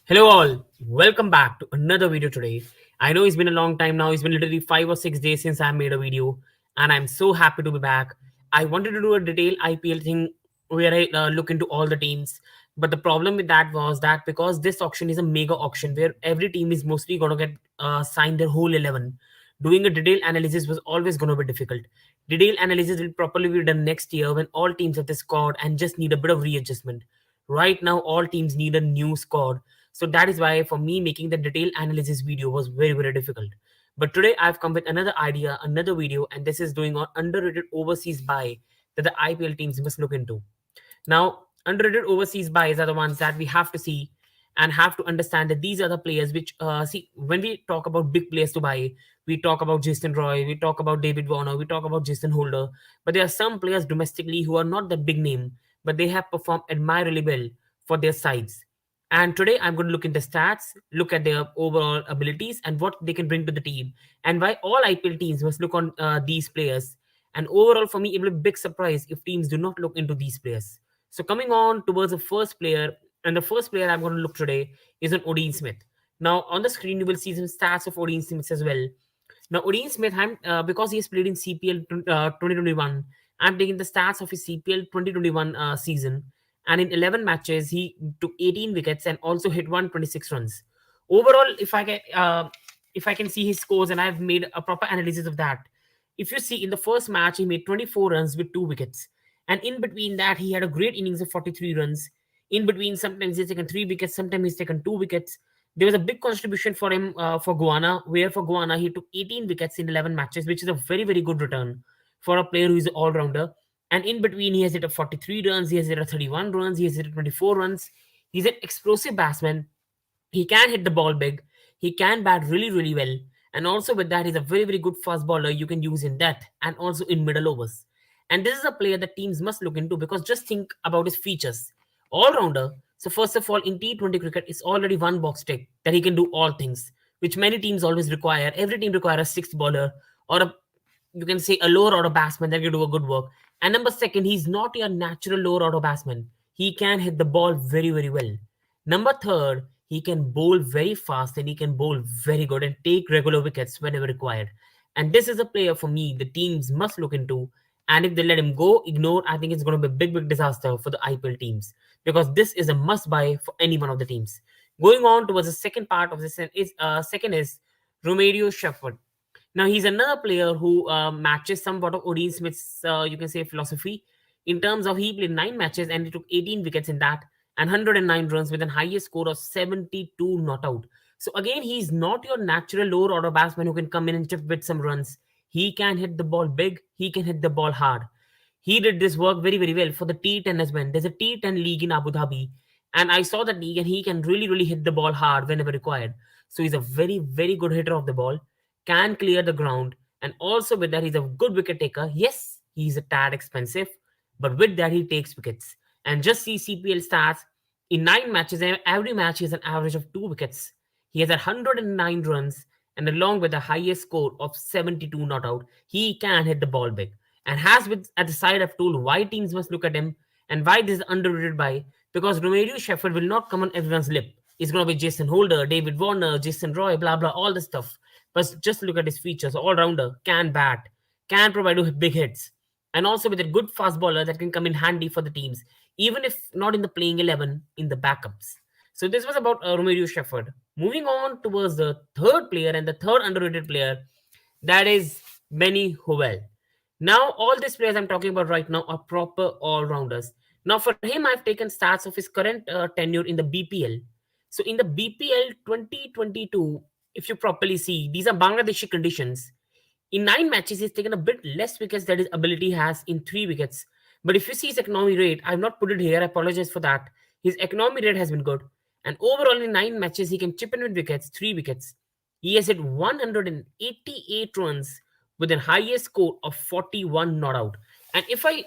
Hello all, welcome back to another video today. I know it's been a long time now, it's been literally 5 or 6 days since I made a video and I'm so happy to be back. I wanted to do a detailed IPL thing where I look into all the teams, but the problem with that was that because this auction is a mega auction where every team is mostly going to get signed their whole 11, doing a detailed analysis was always going to be difficult. Detailed analysis will properly be done next year when all teams have the squad and just need a bit of readjustment. Right now, all teams need a new squad, so that is why for me making the detailed analysis video was very difficult. But today I've come with another idea, another video, and this is doing on underrated overseas buy that the IPL teams must look into. Now, underrated overseas buys are the ones that we have to see and have to understand that these are the players which see when we talk about big players to buy, we talk about Jason Roy, we talk about David Warner, we talk about Jason Holder, but there are some players domestically who are not that big name, but they have performed admirably well for their sides. And today I'm going to look into stats, look at their overall abilities and what they can bring to the team, and why all IPL teams must look on these players. And overall, for me, it will be a big surprise if teams do not look into these players. So coming on towards the first player, and the first player I'm going to look today is an Odin Smith. Now on the screen you will see some stats of Odin Smith as well. Now Odin Smith, because he has played in CPL 2021, I'm taking the stats of his CPL 2021 season, and in 11 matches he took 18 wickets and also hit 126 runs. Overall, if I can see his scores, and I've made a proper analysis of that. If you see in the first match, he made 24 runs with 2 wickets. And in between that, he had a great innings of 43 runs. In between, sometimes he's taken 3 wickets, sometimes he's taken 2 wickets. There was a big contribution for him for Guana, where for Guana, he took 18 wickets in 11 matches, which is a very good return for a player who is an all rounder. And in between, he has hit a 43 runs, he has hit a 31 runs, he has hit a 24 runs. He's an explosive batsman. He can hit the ball big. He can bat really well. And also with that, he's a very good fast bowler you can use in depth and also in middle overs. And this is a player that teams must look into because just think about his features. All rounder. So first of all, in T20 cricket, it's already one box tick that he can do all things, which many teams always require. Every team requires a sixth bowler or a, you can say, a lower order batsman that can do a good work. And number second, he's not your natural lower order batsman. He can hit the ball very well. Number third, he can bowl very fast and he can bowl very good and take regular wickets whenever required. And this is a player for me the teams must look into. And if they let him go, ignore, I think it's going to be a big disaster for the IPL teams because this is a must buy for any one of the teams. Going on towards the second part of this is second is Romario Shefford. Now he's another player who matches somewhat of Odin Smith's, you can say, philosophy in terms of he played 9 matches and he took 18 wickets in that and 109 runs with an highest score of 72 not out. So again, he's not your natural lower order batsman who can come in and chip with some runs. He can hit the ball big. He can hit the ball hard. He did this work very well for the T10 as well. There's a T10 league in Abu Dhabi, and I saw that league, and he can really hit the ball hard whenever required. So he's a very good hitter of the ball, can clear the ground, and also with that, he's a good wicket taker. Yes, he's a tad expensive, but with that, he takes wickets. And just see CPL stats in 9 matches, every match he has an average of 2 wickets. He has 109 runs, and along with the highest score of 72 not out, he can hit the ball big. And has with at the side I've told why teams must look at him and why this is underrated by because Romario Shefford will not come on everyone's lip. It's gonna be Jason Holder, David Warner, Jason Roy, blah all the stuff. But just look at his features. All rounder, can bat, can provide big hits, and also with a good fast bowler that can come in handy for the teams, even if not in the playing 11, in the backups. So this was about Romario Shefford. Moving on towards the third player and the third underrated player, that is Benny Howell. Now, all these players I'm talking about right now are proper all-rounders. Now, for him, I've taken stats of his current tenure in the BPL. So, in the BPL 2022, if you properly see, these are Bangladeshi conditions. In 9 matches, he's taken a bit less wickets than his ability has in 3 wickets. But if you see his economy rate, I've not put it here, I apologize for that. His economy rate has been good. And overall, in 9 matches, he can chip in with wickets, 3 wickets. He has hit 188 runs with a highest score of 41 not out. And if I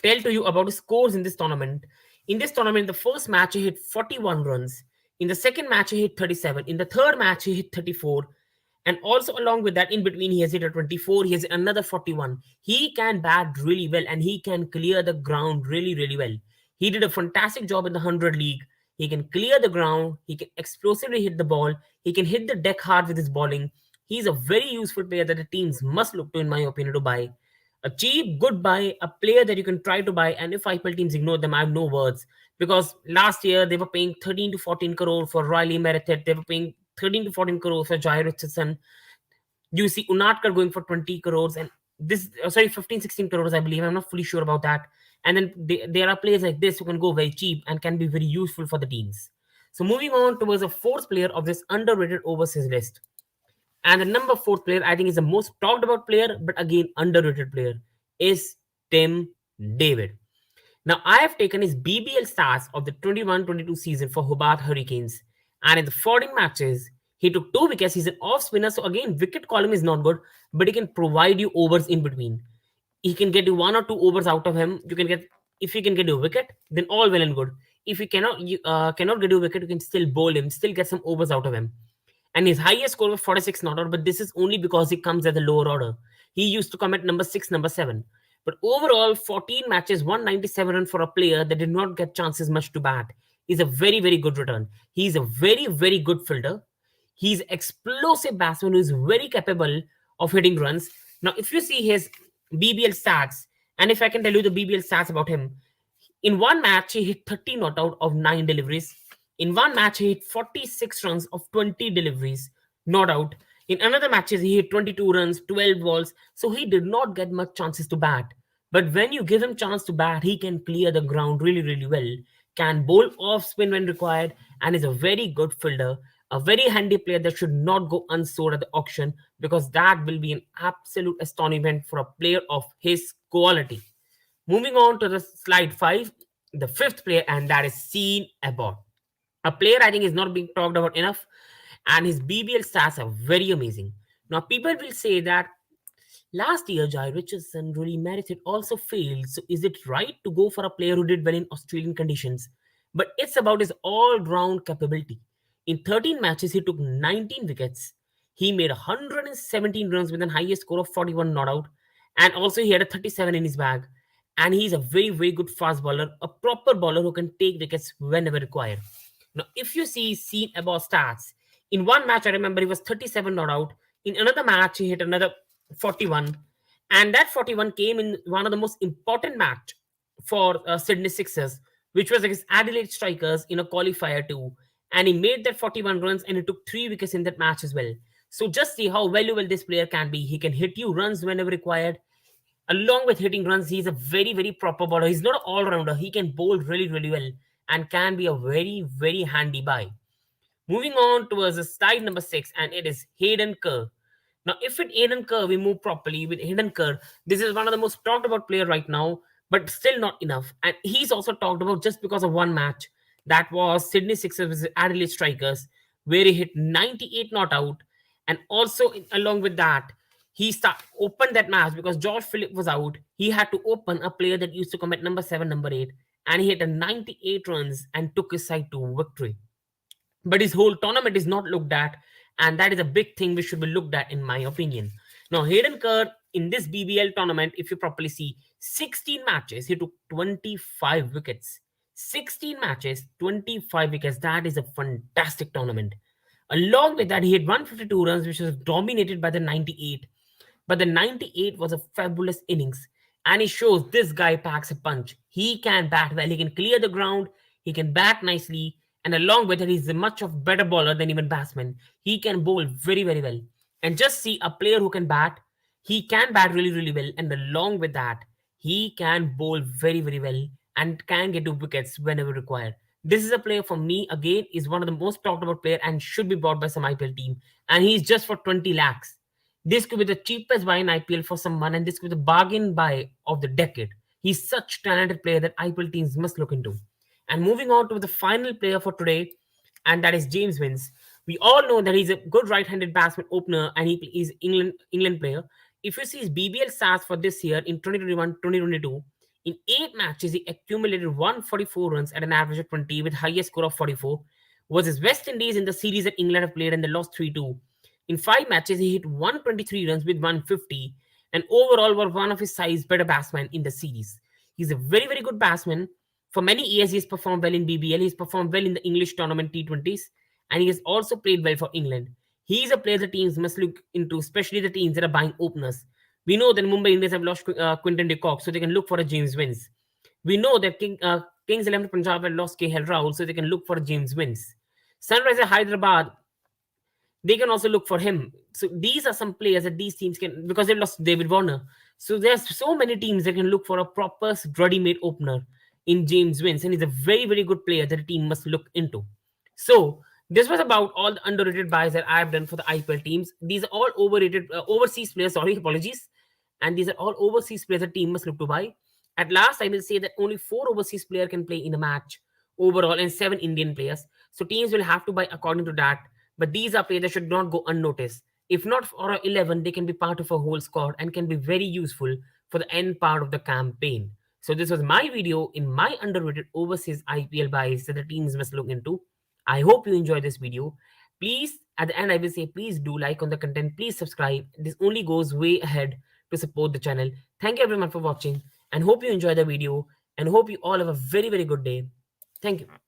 tell to you about his scores in this tournament, the first match he hit 41 runs. In the second match, he hit 37. In the third match, he hit 34. And also along with that, in between, he has hit a 24. He has another 41. He can bat really well and he can clear the ground really well. He did a fantastic job in the 100 league. He can clear the ground. He can explosively hit the ball. He can hit the deck hard with his bowling. He's a very useful player that the teams must look to, in my opinion, to buy. A cheap, good buy, a player that you can try to buy. And if IPL teams ignore them, I have no words. Because last year they were paying 13 to 14 crore for Riley Merritt. They were paying 13 to 14 crore for Jai Richardson. You see Unatkar going for 20 crores and this, sorry, 15, 16 crores, I believe. I'm not fully sure about that. And then there are players like this who can go very cheap and can be very useful for the teams. So moving on towards the fourth player of this underrated overseas list. And the number fourth player, I think, is the most talked about player, but again, underrated player, is Tim David. Now, I have taken his BBL stats of the 21-22 season for Hobart Hurricanes, and in the 14 matches, he took 2 wickets. He's an off spinner, so again, wicket column is not good, but he can provide you overs in between. He can get you 1 or 2 overs out of him. You can get, if he can get you a wicket, then all well and good. If he cannot get you a wicket, you can still bowl him, still get some overs out of him. And his highest score was 46 not out, but this is only because he comes at the lower order. He used to come at number 6, number 7. But overall, 14 matches, 197 run for a player that did not get chances much to bat is a very, very good return. He's a very, very good fielder. He's explosive batsman who is very capable of hitting runs. Now, if you see his BBL stats, and if I can tell you the BBL stats about him, in one match, he hit 30 not out of 9 deliveries. In one match, he hit 46 runs of 20 deliveries, not out. In another matches, he hit 22 runs, 12 balls. So he did not get much chances to bat. But when you give him chance to bat, he can clear the ground really, really well. Can bowl off spin when required, and is a very good fielder. A very handy player that should not go unsold at the auction because that will be an absolute astonishment for a player of his quality. Moving on to the slide 5, the fifth player, and that is Sean Abbott. A player I think is not being talked about enough, and his BBL stats are very amazing. Now, people will say that last year Jai Richardson, Rory Merritt also failed, so is it right to go for a player who did well in Australian conditions? But it's about his all round capability. In 13 matches, he took 19 wickets. He made 117 runs with an highest score of 41 not out, and also he had a 37 in his bag. And he's a very, very good fast bowler, a proper bowler who can take wickets whenever required. Now, if you see seen about stats, in one match, I remember he was 37 not out. In another match, he hit another 41. And that 41 came in one of the most important match for Sydney Sixers, which was against Adelaide Strikers in a qualifier too. And he made that 41 runs and he took 3 wickets in that match as well. So just see how valuable this player can be. He can hit you runs whenever required. Along with hitting runs, he's a very, very proper bowler. He's not an all-rounder. He can bowl really, really well and can be a very, very handy buy. Moving on towards the slide number 6, and it is Hayden Kerr. Now, if with Hayden Kerr we move properly with Hayden Kerr, this is one of the most talked about player right now, but still not enough. And he's also talked about just because of one match. That was Sydney Sixers versus Adelaide Strikers, where he hit 98 not out. And also, along with that, opened that match because George Phillip was out. He had to open a player that used to come at number 7, number 8, and he hit a 98 runs and took his side to victory. But his whole tournament is not looked at, and that is a big thing which should be looked at, in my opinion. Now, Hayden Kerr in this BBL tournament, if you properly see, 16 matches, he took 25 wickets. 16 matches, 25 wickets. That is a fantastic tournament. Along with that, he had 152 runs, which was dominated by the 98. But the 98 was a fabulous innings. And it shows this guy packs a punch. He can bat well. He can clear the ground. He can bat nicely. And along with it, he's a much of better bowler than even batsman. He can bowl very, very well. And just see a player who can bat. He can bat really, really well. And along with that, he can bowl very, very well and can get to wickets whenever required. This is a player for me, again, is one of the most talked about player and should be bought by some IPL team. And he's just for 20 lakhs. This could be the cheapest buy in IPL for someone, and this could be the bargain buy of the decade. He's such talented player that IPL teams must look into. And moving on to the final player for today, and that is James Vince. We all know that he's a good right-handed batsman opener, and he is England player. If you see his BBL stats for this year in 2021-2022, in 8 matches he accumulated 144 runs at an average of 20 with highest score of 44. Was his West Indies in the series that England have played and they lost 3-2. In 5 matches, he hit 123 runs with 150, and overall was one of his size better batsmen in the series. He's a very, very good batsman. For many years, he's performed well in BBL. He's performed well in the English tournament T20s, and he has also played well for England. He is a player the teams must look into, especially the teams that are buying openers. We know that Mumbai Indians have lost Quinton de Kock, so they can look for a James Wins. We know that Kings 11 Punjab have lost KL Rahul, so they can look for a James Wins. Sunrisers Hyderabad, they can also look for him. So these are some players that these teams can, because they lost David Warner. So there's so many teams that can look for a proper ready-made opener in James Wins, and he's a very, very good player that a team must look into. So this was about all the underrated buys that I've done for the IPL teams. These are all overrated overseas players. Sorry, apologies. And these are all overseas players the team must look to buy. At last, I will say that only 4 overseas players can play in a match overall, and 7 Indian players. So teams will have to buy according to that. But these are players that should not go unnoticed. If not for a 11, they can be part of a whole squad and can be very useful for the end part of the campaign. So this was my video in my underrated overseas IPL buys that the teams must look into. I hope you enjoyed this video. Please, at the end, I will say, please do like on the content. Please subscribe. This only goes way ahead to support the channel. Thank you everyone for watching and hope you enjoy the video and hope you all have a very, very good day. Thank you.